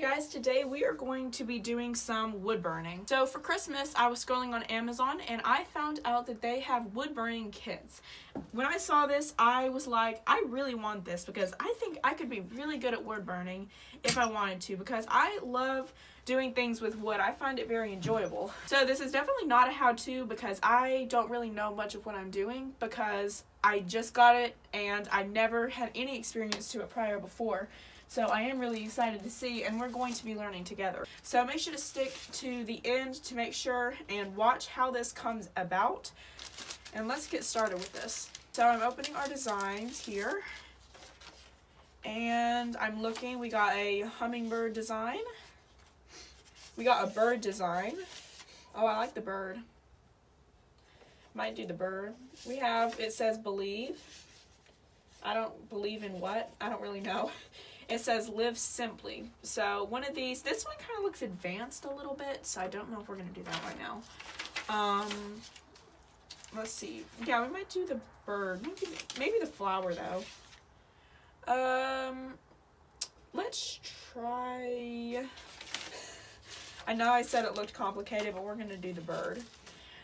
Guys, today we are going to be doing some wood burning. So for Christmas, I was scrolling on Amazon and I found out that they have wood burning kits. When I saw this, I was like, I really want this because I think I could be really good at wood burning if I wanted to, because I love doing things with wood. I find it very enjoyable. So this is definitely not a how-to because I don't really know much of what I'm doing because I just got it and I never had any experience to it prior before. So I am really excited to see, and we're going to be learning together. So make sure to stick to the end to make sure and watch how this comes about. And let's get started with this. So I'm opening our designs here. And I'm looking, we got a hummingbird design. We got a bird design. Oh, I like the bird. Might do the bird. We have, it says believe. I don't believe in what? I don't really know. It says live simply. So one of these, this one kind of looks advanced a little bit, so I don't know if we're going to do that right now. Let's see. Yeah, we might do the bird. Maybe the flower though. Let's try. I know I said it looked complicated, but we're going to do the bird.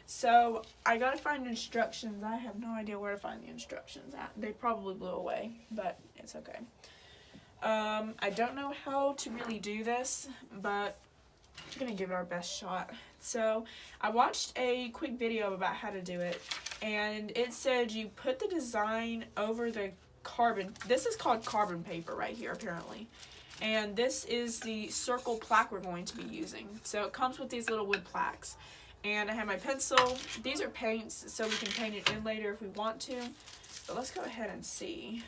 So I got to find instructions. I have no idea where to find the instructions at. They probably blew away, but it's okay. I don't know how to really do this, but I'm going to give it our best shot. So I watched a quick video about how to do it, and it said you put the design over the carbon. This is called carbon paper right here, apparently. And this is the circle plaque we're going to be using. So it comes with these little wood plaques. And I have my pencil. These are paints, so we can paint it in later if we want to. But let's go ahead and see.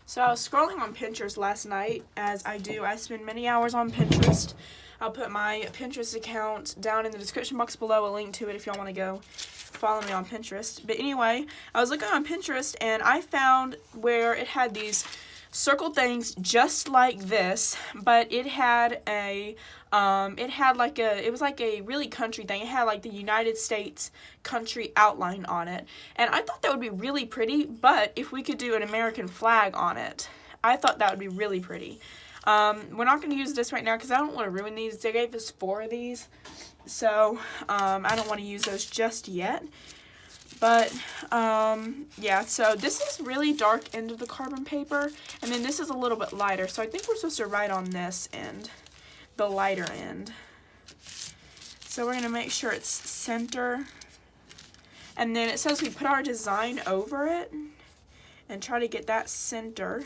So I was scrolling on Pinterest last night, as I do. I spend many hours on Pinterest. I'll put my Pinterest account down in the description box below, a link to it if y'all want to go follow me on Pinterest. But anyway, I was looking on Pinterest and I found where it had these circle things just like this, but it had a it was like a really country thing. It had like the United States country outline on it, and I thought that would be really pretty. But if we could do an American flag on it, I thought that would be really pretty. We're not going to use this right now because I don't want to ruin these. They gave us 4 of these, so I don't want to use those just yet. But, yeah, so this is really dark end of the carbon paper, and then this is a little bit lighter. So I think we're supposed to write on this end, the lighter end. So we're going to make sure it's center. And then it says we put our design over it and try to get that center.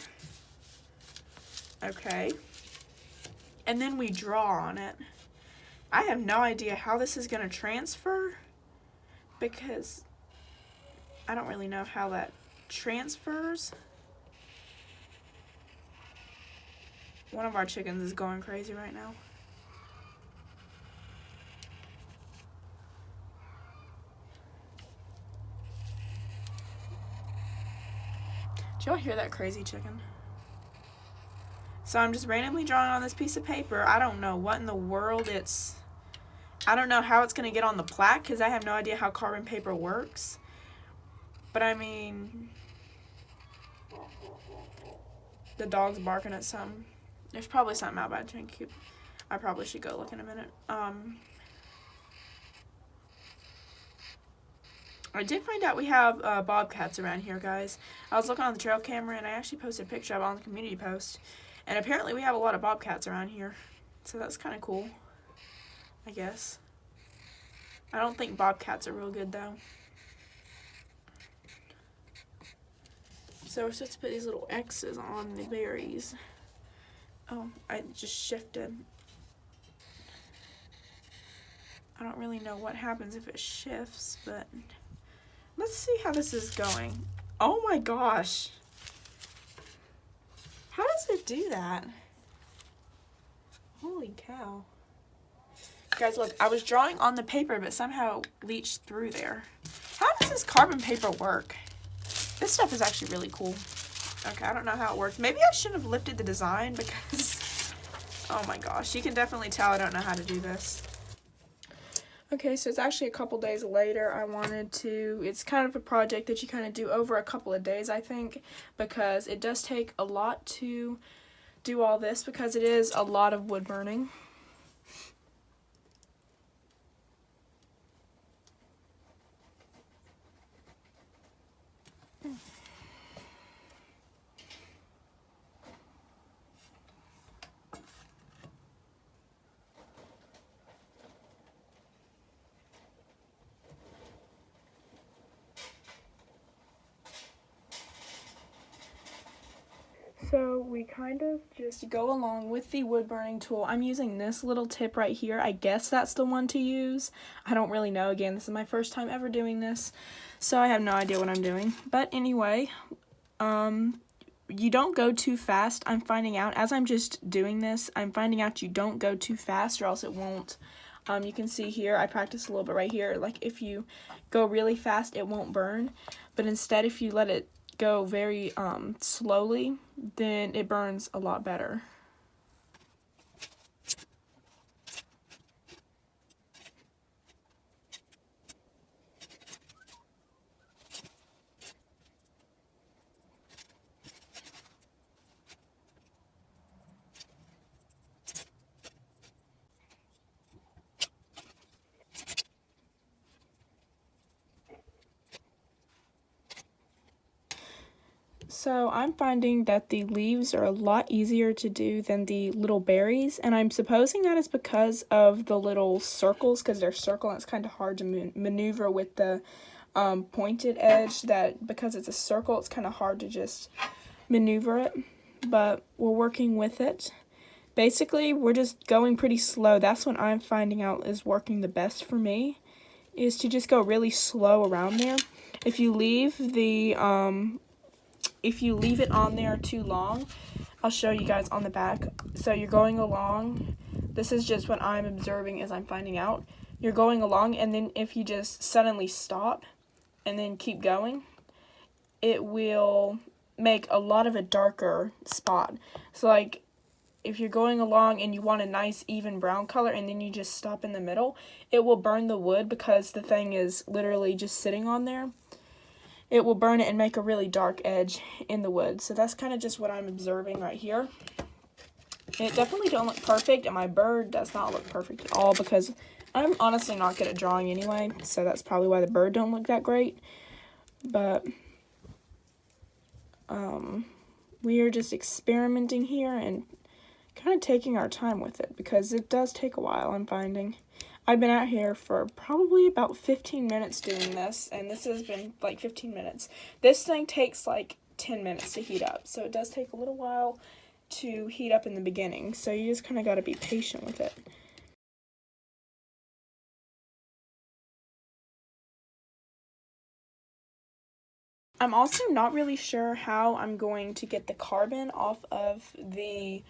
Okay. And then we draw on it. I have no idea how this is going to transfer because I don't really know how that transfers. One of our chickens is going crazy right now. Did y'all hear that crazy chicken? So I'm just randomly drawing on this piece of paper. I don't know what in the world I don't know how it's going to get on the plaque because I have no idea how carbon paper works. But I mean, the dog's barking at something. There's probably something out by Trinket. I probably should go look in a minute. I did find out we have bobcats around here, guys. I was looking on the trail camera and I actually posted a picture of it on the community post. And apparently we have a lot of bobcats around here. So that's kind of cool, I guess. I don't think bobcats are real good though. So we're supposed to put these little X's on the berries. Oh, I just shifted. I don't really know what happens if it shifts, but let's see how this is going. Oh my gosh. How does it do that? Holy cow. Guys, look, I was drawing on the paper, but somehow leached through there. How does this carbon paper work? This stuff is actually really cool. Okay, I don't know how it works. Maybe I shouldn't have lifted the design because, oh my gosh, you can definitely tell I don't know how to do this. Okay, so it's actually a couple days later. It's kind of a project that you kind of do over a couple of days, I think, because it does take a lot to do all this because it is a lot of wood burning. So we kind of just go along with the wood burning tool. I'm using this little tip right here. I guess that's the one to use. I don't really know. Again, this is my first time ever doing this, so I have no idea what I'm doing. But anyway, you don't go too fast. I'm finding out as I'm just doing this, I'm finding out you don't go too fast or else it won't. You can see here, I practiced a little bit right here. Like if you go really fast, it won't burn. But instead, if you let it go very slowly, then it burns a lot better. So I'm finding that the leaves are a lot easier to do than the little berries, and I'm supposing that is because of the little circles, because they're circle and it's kind of hard to maneuver with the pointed edge, that because it's a circle it's kind of hard to just maneuver it, but we're working with it. Basically, we're just going pretty slow. That's what I'm finding out is working the best for me, is to just go really slow around there. If you leave it on there too long, I'll show you guys on the back. So you're going along. This is just what I'm observing as I'm finding out. You're going along, and then if you just suddenly stop and then keep going, it will make a lot of a darker spot. So like if you're going along and you want a nice even brown color and then you just stop in the middle, it will burn the wood because the thing is literally just sitting on there. It will burn it and make a really dark edge in the wood. So that's kind of just what I'm observing right here. It definitely don't look perfect, and my bird does not look perfect at all because I'm honestly not good at drawing anyway, so that's probably why the bird don't look that great. But we are just experimenting here and kind of taking our time with it because it does take a while, I'm finding. I've been out here for probably about 15 minutes doing this, and this has been like 15 minutes. This thing takes like 10 minutes to heat up, so it does take a little while to heat up in the beginning, so you just kind of got to be patient with it. I'm also not really sure how I'm going to get the carbon off of the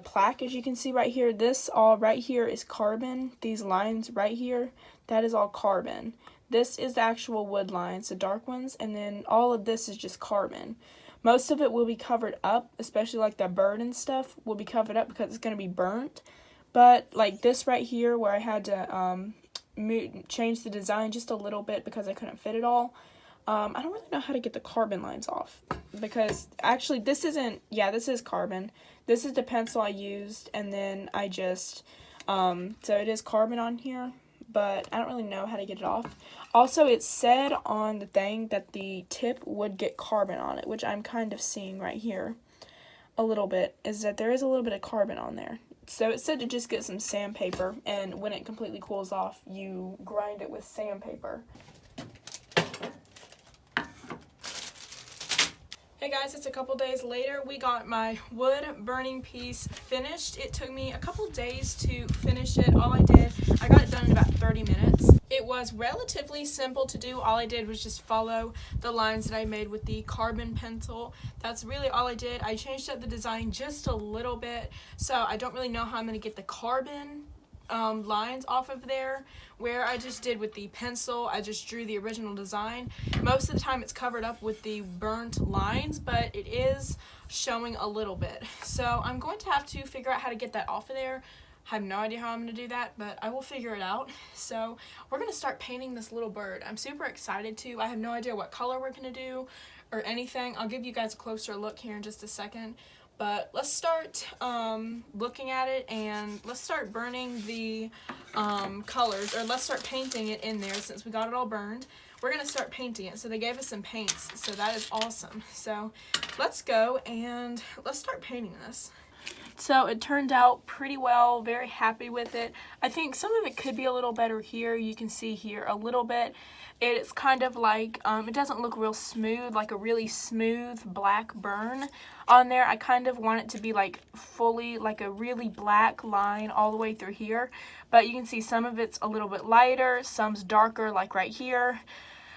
plaque. As you can see right here, this all right here is carbon. These lines right here, that is all carbon. This is the actual wood lines, the dark ones, and then all of this is just carbon. Most of it will be covered up, especially like the bird and stuff will be covered up because it's going to be burnt. But like this right here where I had to change the design just a little bit because I couldn't fit it all, I don't really know how to get the carbon lines off because actually this isn't, yeah, this is carbon. This is the pencil I used, and then I just, so it is carbon on here, but I don't really know how to get it off. Also, it said on the thing that the tip would get carbon on it, which I'm kind of seeing right here a little bit, is that there is a little bit of carbon on there. So it said to just get some sandpaper, and when it completely cools off, you grind it with sandpaper. Hey guys, it's a couple days later. We got my wood burning piece finished. It took me a couple days to finish it. All I did, I got it done in about 30 minutes. It was relatively simple to do. All I did was just follow the lines that I made with the carbon pencil. That's really all I did. I changed up the design just a little bit, so I don't really know how I'm going to get the carbon lines off of there. Where I just did with the pencil, I just drew the original design. Most of the time it's covered up with the burnt lines, but it is showing a little bit. So I'm going to have to figure out how to get that off of there. I have no idea how I'm going to do that, but I will figure it out. So we're going to start painting this little bird. I'm super excited to. I have no idea what color we're going to do or anything. I'll give you guys a closer look here in just a second. But let's start looking at it, and let's start burning the colors, or let's start painting it in there. Since we got it all burned, we're gonna start painting it. So they gave us some paints, so that is awesome. So let's go and let's start painting this. So it turned out pretty well, very happy with it. I think some of it could be a little better here. You can see here a little bit. It's kind of like, it doesn't look real smooth, like a really smooth black burn on there. I kind of want it to be like fully, like a really black line all the way through here. But you can see some of it's a little bit lighter, some's darker, like right here.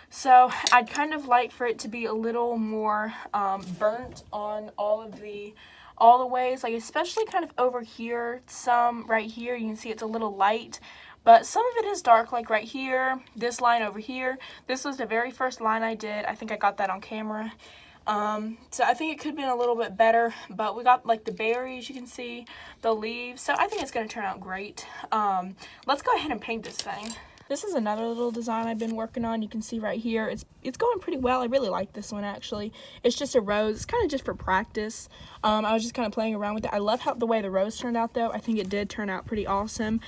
So I'd kind of like for it to be a little more burnt on all the ways, like especially kind of over here, some right here, you can see it's a little light, but some of it is dark, like right here, this line over here. This was the very first line I did. I think I got that on camera. So I think it could have been a little bit better, but we got like the berries, you can see, the leaves, so I think it's going to turn out great. Let's go ahead and paint this thing. This is another little design I've been working on. You can see right here, it's going pretty well. I really like this one, actually. It's just a rose. It's kind of just for practice. I was just kind of playing around with it. I love the way the rose turned out, though. I think it did turn out pretty awesome.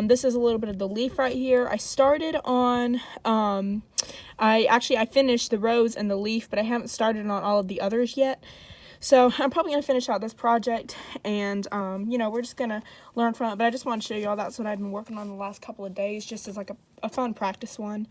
This is a little bit of the leaf right here. I started on, I finished the rose and the leaf, but I haven't started on all of the others yet. So I'm probably going to finish out this project, and, you know, we're just going to learn from it. But I just want to show you all that's what I've been working on the last couple of days, just as like a fun practice one.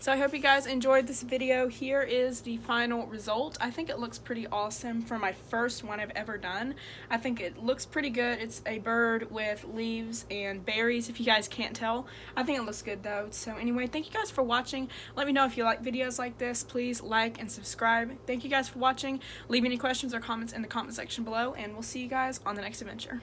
So I hope you guys enjoyed this video. Here is the final result. I think it looks pretty awesome for my first one I've ever done. I think it looks pretty good. It's a bird with leaves and berries, if you guys can't tell. I think it looks good though. So anyway, thank you guys for watching. Let me know if you like videos like this. Please like and subscribe. Thank you guys for watching. Leave any questions or comments in the comment section below, and we'll see you guys on the next adventure.